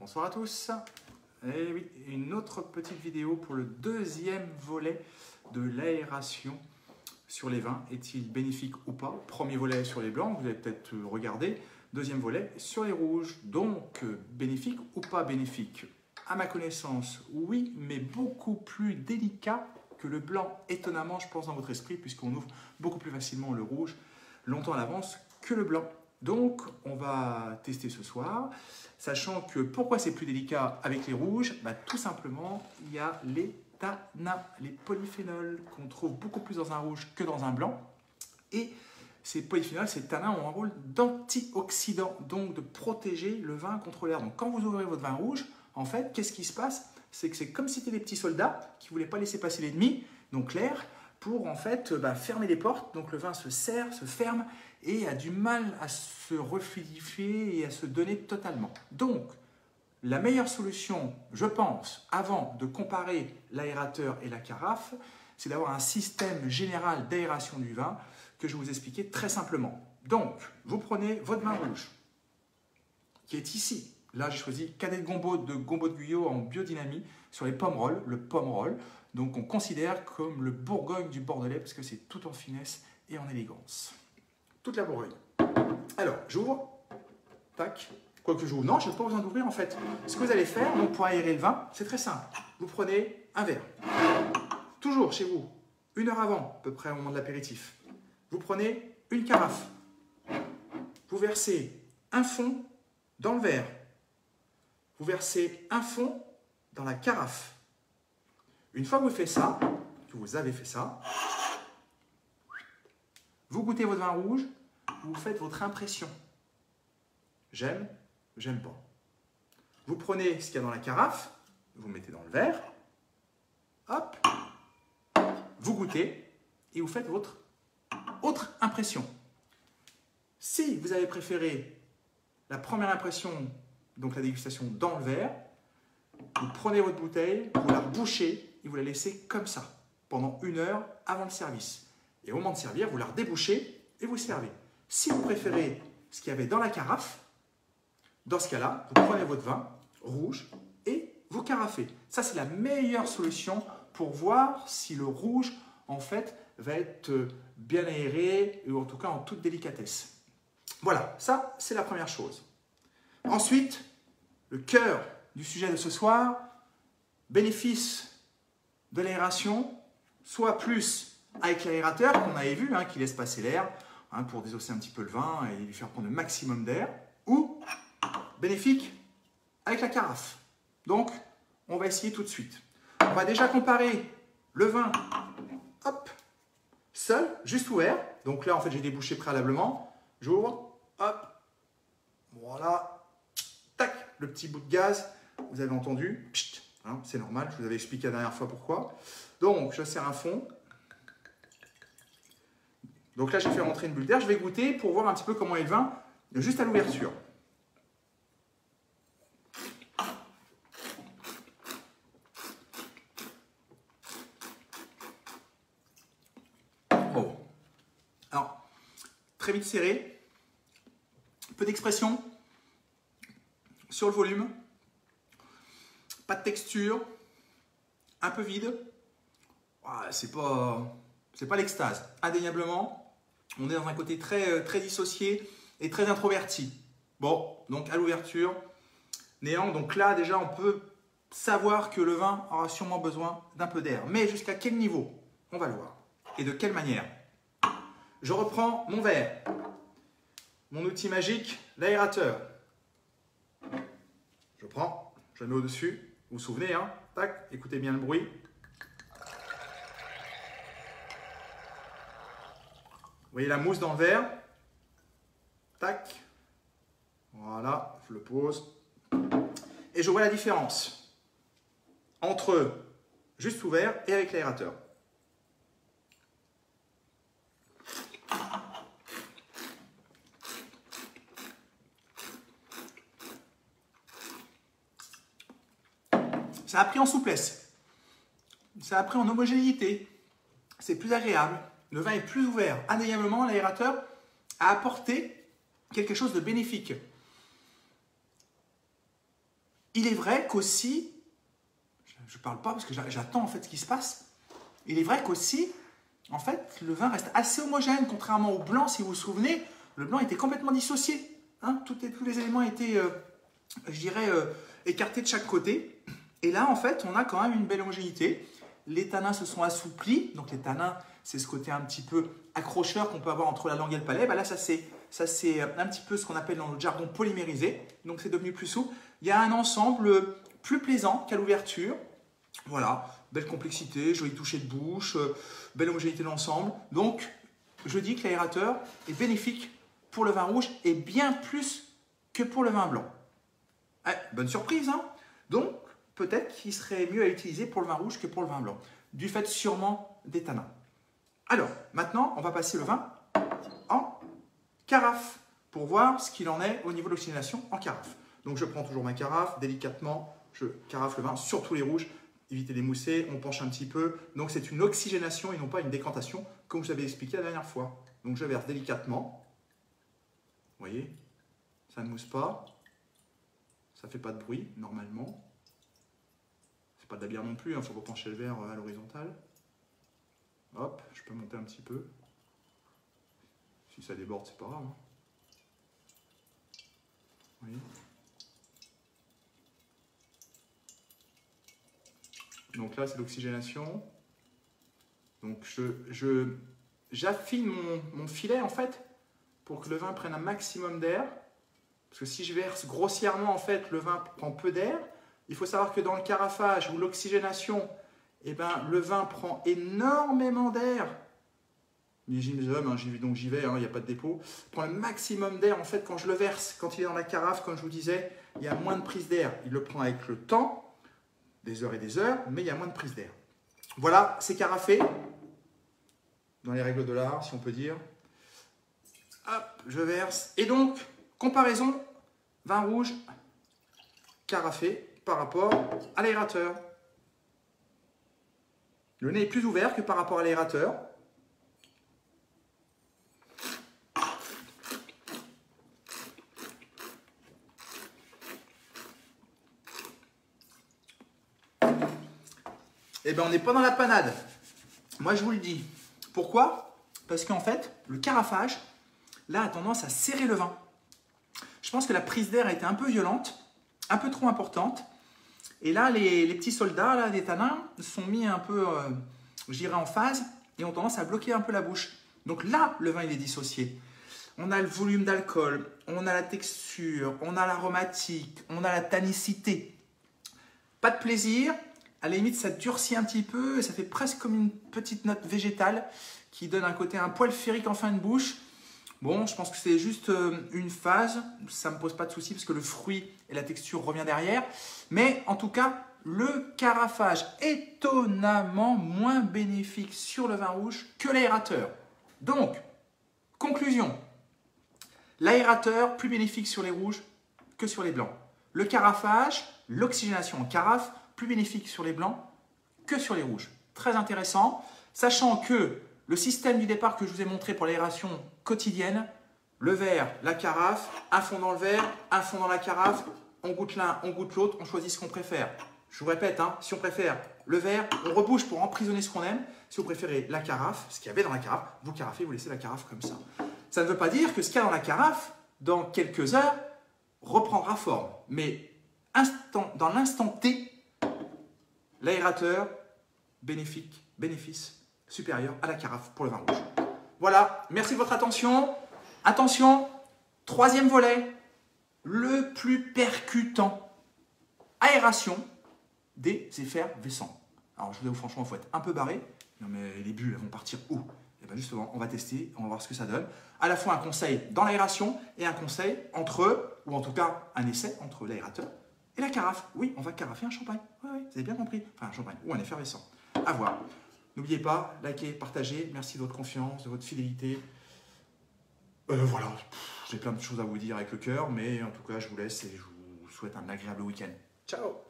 Bonsoir à tous. Et oui, une autre petite vidéo pour le deuxième volet de l'aération sur les vins. Est-il bénéfique ou pas? Premier volet sur les blancs, vous avez peut-être regardé. Deuxième volet sur les rouges. Donc, bénéfique ou pas bénéfique? À ma connaissance, oui, mais beaucoup plus délicat que le blanc. Étonnamment, je pense, dans votre esprit, puisqu'on ouvre beaucoup plus facilement le rouge longtemps à l'avance que le blanc. Donc, on va tester ce soir, sachant que pourquoi c'est plus délicat avec les rouges? Tout simplement, il y a les tanins, les polyphénols qu'on trouve beaucoup plus dans un rouge que dans un blanc. Et ces polyphénols, ces tanins ont un rôle d'antioxydant, donc de protéger le vin contre l'air. Donc, quand vous ouvrez votre vin rouge, en fait, qu'est-ce qui se passe? C'est que c'est comme si c'était des petits soldats qui ne voulaient pas laisser passer l'ennemi, donc l'air, pour en fait fermer les portes. Donc le vin se serre, se ferme et a du mal à se refluidifier et à se donner totalement. Donc, la meilleure solution, je pense, avant de comparer l'aérateur et la carafe, c'est d'avoir un système général d'aération du vin que je vais vous expliquer très simplement. Donc, vous prenez votre vin rouge, qui est ici. Là, j'ai choisi Cadet de Gombaut de Guyot en biodynamie sur les pommerolles, le pommerol. Donc, on considère comme le Bourgogne du Bordelais parce que c'est tout en finesse et en élégance. Toute la Bourgogne. Alors, j'ouvre. Tac. Quoique j'ouvre. Non, je n'ai pas besoin d'ouvrir en fait. Ce que vous allez faire donc, pour aérer le vin, c'est très simple. Vous prenez un verre. Toujours chez vous, 1 heure avant, à peu près au moment de l'apéritif. Vous prenez une carafe. Vous versez un fond dans le verre. Vous versez un fond dans la carafe. Une fois que vous faites ça, que vous avez fait ça, vous goûtez votre vin rouge, vous faites votre impression. J'aime, j'aime pas. Vous prenez ce qu'il y a dans la carafe, vous mettez dans le verre, hop, vous goûtez et vous faites votre autre impression. Si vous avez préféré la première impression, donc la dégustation dans le verre, vous prenez votre bouteille, vous la bouchez et vous la laissez comme ça pendant 1 heure avant le service. Et au moment de servir, vous la redébouchez et vous servez. Si vous préférez ce qu'il y avait dans la carafe, dans ce cas-là, vous prenez votre vin rouge et vous carafez. Ça, c'est la meilleure solution pour voir si le rouge, en fait, va être bien aéré ou en tout cas en toute délicatesse. Voilà, ça, c'est la première chose. Ensuite, le cœur du sujet de ce soir, bénéfice de l'aération, soit plus avec l'aérateur qu'on avait vu, qui laisse passer l'air pour désosser un petit peu le vin et lui faire prendre le maximum d'air, ou bénéfique avec la carafe. Donc, on va essayer tout de suite. On va déjà comparer le vin, hop, seul, juste ouvert. Donc là, en fait, j'ai débouché préalablement. J'ouvre, hop, voilà, tac, le petit bout de gaz, vous avez entendu, c'est normal, je vous avais expliqué la dernière fois pourquoi. Donc, je sers un fond. Donc là, j'ai fait rentrer une bulle d'air. Je vais goûter pour voir un petit peu comment est le vin, juste à l'ouverture. Bon. Alors, très vite serré. Peu d'expression sur le volume. Pas de texture. Un peu vide. C'est pas l'extase. Indéniablement, on est dans un côté très dissocié et très introverti. Bon, donc à l'ouverture, néant. Donc là, déjà, on peut savoir que le vin aura sûrement besoin d'un peu d'air. Mais jusqu'à quel niveau? On va le voir. Et de quelle manière? Je reprends mon verre. Mon outil magique, l'aérateur. Je prends, je le mets au-dessus. Vous vous souvenez, tac, écoutez bien le bruit. Vous voyez la mousse dans le verre. Tac. Voilà, je le pose. Et je vois la différence entre juste ouvert et avec l'aérateur. Ça a pris en souplesse. Ça a pris en homogénéité. C'est plus agréable. Le vin est plus ouvert. Indéniablement, l'aérateur a apporté quelque chose de bénéfique. il est vrai qu'aussi, je ne parle pas parce que j'attends en fait ce qui se passe, il est vrai qu'aussi, en fait, le vin reste assez homogène, contrairement au blanc, si vous vous souvenez, le blanc était complètement dissocié. Hein, tous les éléments étaient, je dirais, écartés de chaque côté. Et là, en fait, on a quand même une belle homogénéité. Les tanins se sont assouplis. Donc les tanins, c'est ce côté un petit peu accrocheur qu'on peut avoir entre la langue et le palais. Bah là, ça c'est un petit peu ce qu'on appelle dans notre jargon polymérisé. Donc c'est devenu plus souple. Il y a un ensemble plus plaisant qu'à l'ouverture. Voilà, belle complexité, joli toucher de bouche, belle homogénéité de l'ensemble. Donc, je dis que l'aérateur est bénéfique pour le vin rouge et bien plus que pour le vin blanc. Bonne surprise, hein? Donc, peut-être qu'il serait mieux à utiliser pour le vin rouge que pour le vin blanc, du fait sûrement des tanins. Alors, maintenant, on va passer le vin en carafe pour voir ce qu'il en est au niveau de l'oxygénation en carafe. Donc, je prends toujours ma carafe, délicatement, je carafe le vin, surtout les rouges. Éviter d'émousser, on penche un petit peu. Donc c'est une oxygénation et non pas une décantation, comme je vous avais expliqué la dernière fois. Donc je verse délicatement. Vous voyez, ça ne mousse pas. Ça ne fait pas de bruit, normalement. C'est pas de la bière non plus, il faut repencher le verre à l'horizontale. Hop, je peux monter un petit peu. Si ça déborde, c'est pas grave. Hein. Vous voyez. Donc là, c'est l'oxygénation. Donc j'affine mon filet, en fait, pour que le vin prenne un maximum d'air. Parce que si je verse grossièrement, en fait, le vin prend peu d'air. Il faut savoir que dans le carafage ou l'oxygénation, eh ben, le vin prend énormément d'air. Mais j'y vais, il n'y a pas de dépôt. Prend un maximum d'air, en fait, quand je le verse. Quand il est dans la carafe, comme je vous disais, il y a moins de prise d'air. Il le prend avec le temps. Des heures et des heures, mais il y a moins de prise d'air. Voilà, c'est carafé, dans les règles de l'art, si on peut dire. Hop, je verse. Et donc, comparaison, vin rouge, carafé, par rapport à l'aérateur. Le nez est plus ouvert que par rapport à l'aérateur. Eh bien, on n'est pas dans la panade. Moi, je vous le dis. Pourquoi? Parce qu'en fait, le carafage, là, a tendance à serrer le vin. Je pense que la prise d'air a été un peu violente, un peu trop importante. Et là, les petits soldats là, des tanins sont mis un peu, je dirais, en phase et ont tendance à bloquer un peu la bouche. Donc là, le vin, il est dissocié. On a le volume d'alcool, on a la texture, on a l'aromatique, on a la tannicité. Pas de plaisir. À la limite, ça durcit un petit peu et ça fait presque comme une petite note végétale qui donne un côté un poil féerique en fin de bouche. Bon, je pense que c'est juste une phase. Ça ne me pose pas de souci parce que le fruit et la texture revient derrière. Mais en tout cas, le carafage étonnamment moins bénéfique sur le vin rouge que l'aérateur. Donc, conclusion. L'aérateur plus bénéfique sur les rouges que sur les blancs. Le carafage, l'oxygénation en carafe, plus bénéfique sur les blancs que sur les rouges. Très intéressant, sachant que le système du départ que je vous ai montré pour l'aération quotidienne, le verre, la carafe, un fond dans le verre, un fond dans la carafe, on goûte l'un, on goûte l'autre, on choisit ce qu'on préfère. Je vous répète, hein, si on préfère le verre, on rebouche pour emprisonner ce qu'on aime. Si vous préférez la carafe, ce qu'il y avait dans la carafe, vous carafez, vous laissez la carafe comme ça. Ça ne veut pas dire que ce qu'il y a dans la carafe, dans quelques heures, reprendra forme. Mais dans l'instant T, l'aérateur, bénéfice supérieur à la carafe pour le vin rouge. Voilà, merci de votre attention. Attention, troisième volet, le plus percutant. Aération des effervescents. Alors je vous avoue franchement, il faut être un peu barré. Non mais les bulles, elles vont partir où? Et bien justement, on va tester, on va voir ce que ça donne. À la fois un conseil dans l'aération et un conseil entre, ou en tout cas un essai entre l'aérateur et la carafe. Oui, on va carafer un champagne. Oui, oui, vous avez bien compris. Enfin, un champagne ou un effervescent. À voir. N'oubliez pas, likez, partagez. Merci de votre confiance, de votre fidélité. Voilà, j'ai plein de choses à vous dire avec le cœur, mais en tout cas, je vous laisse et je vous souhaite un agréable week-end. Ciao!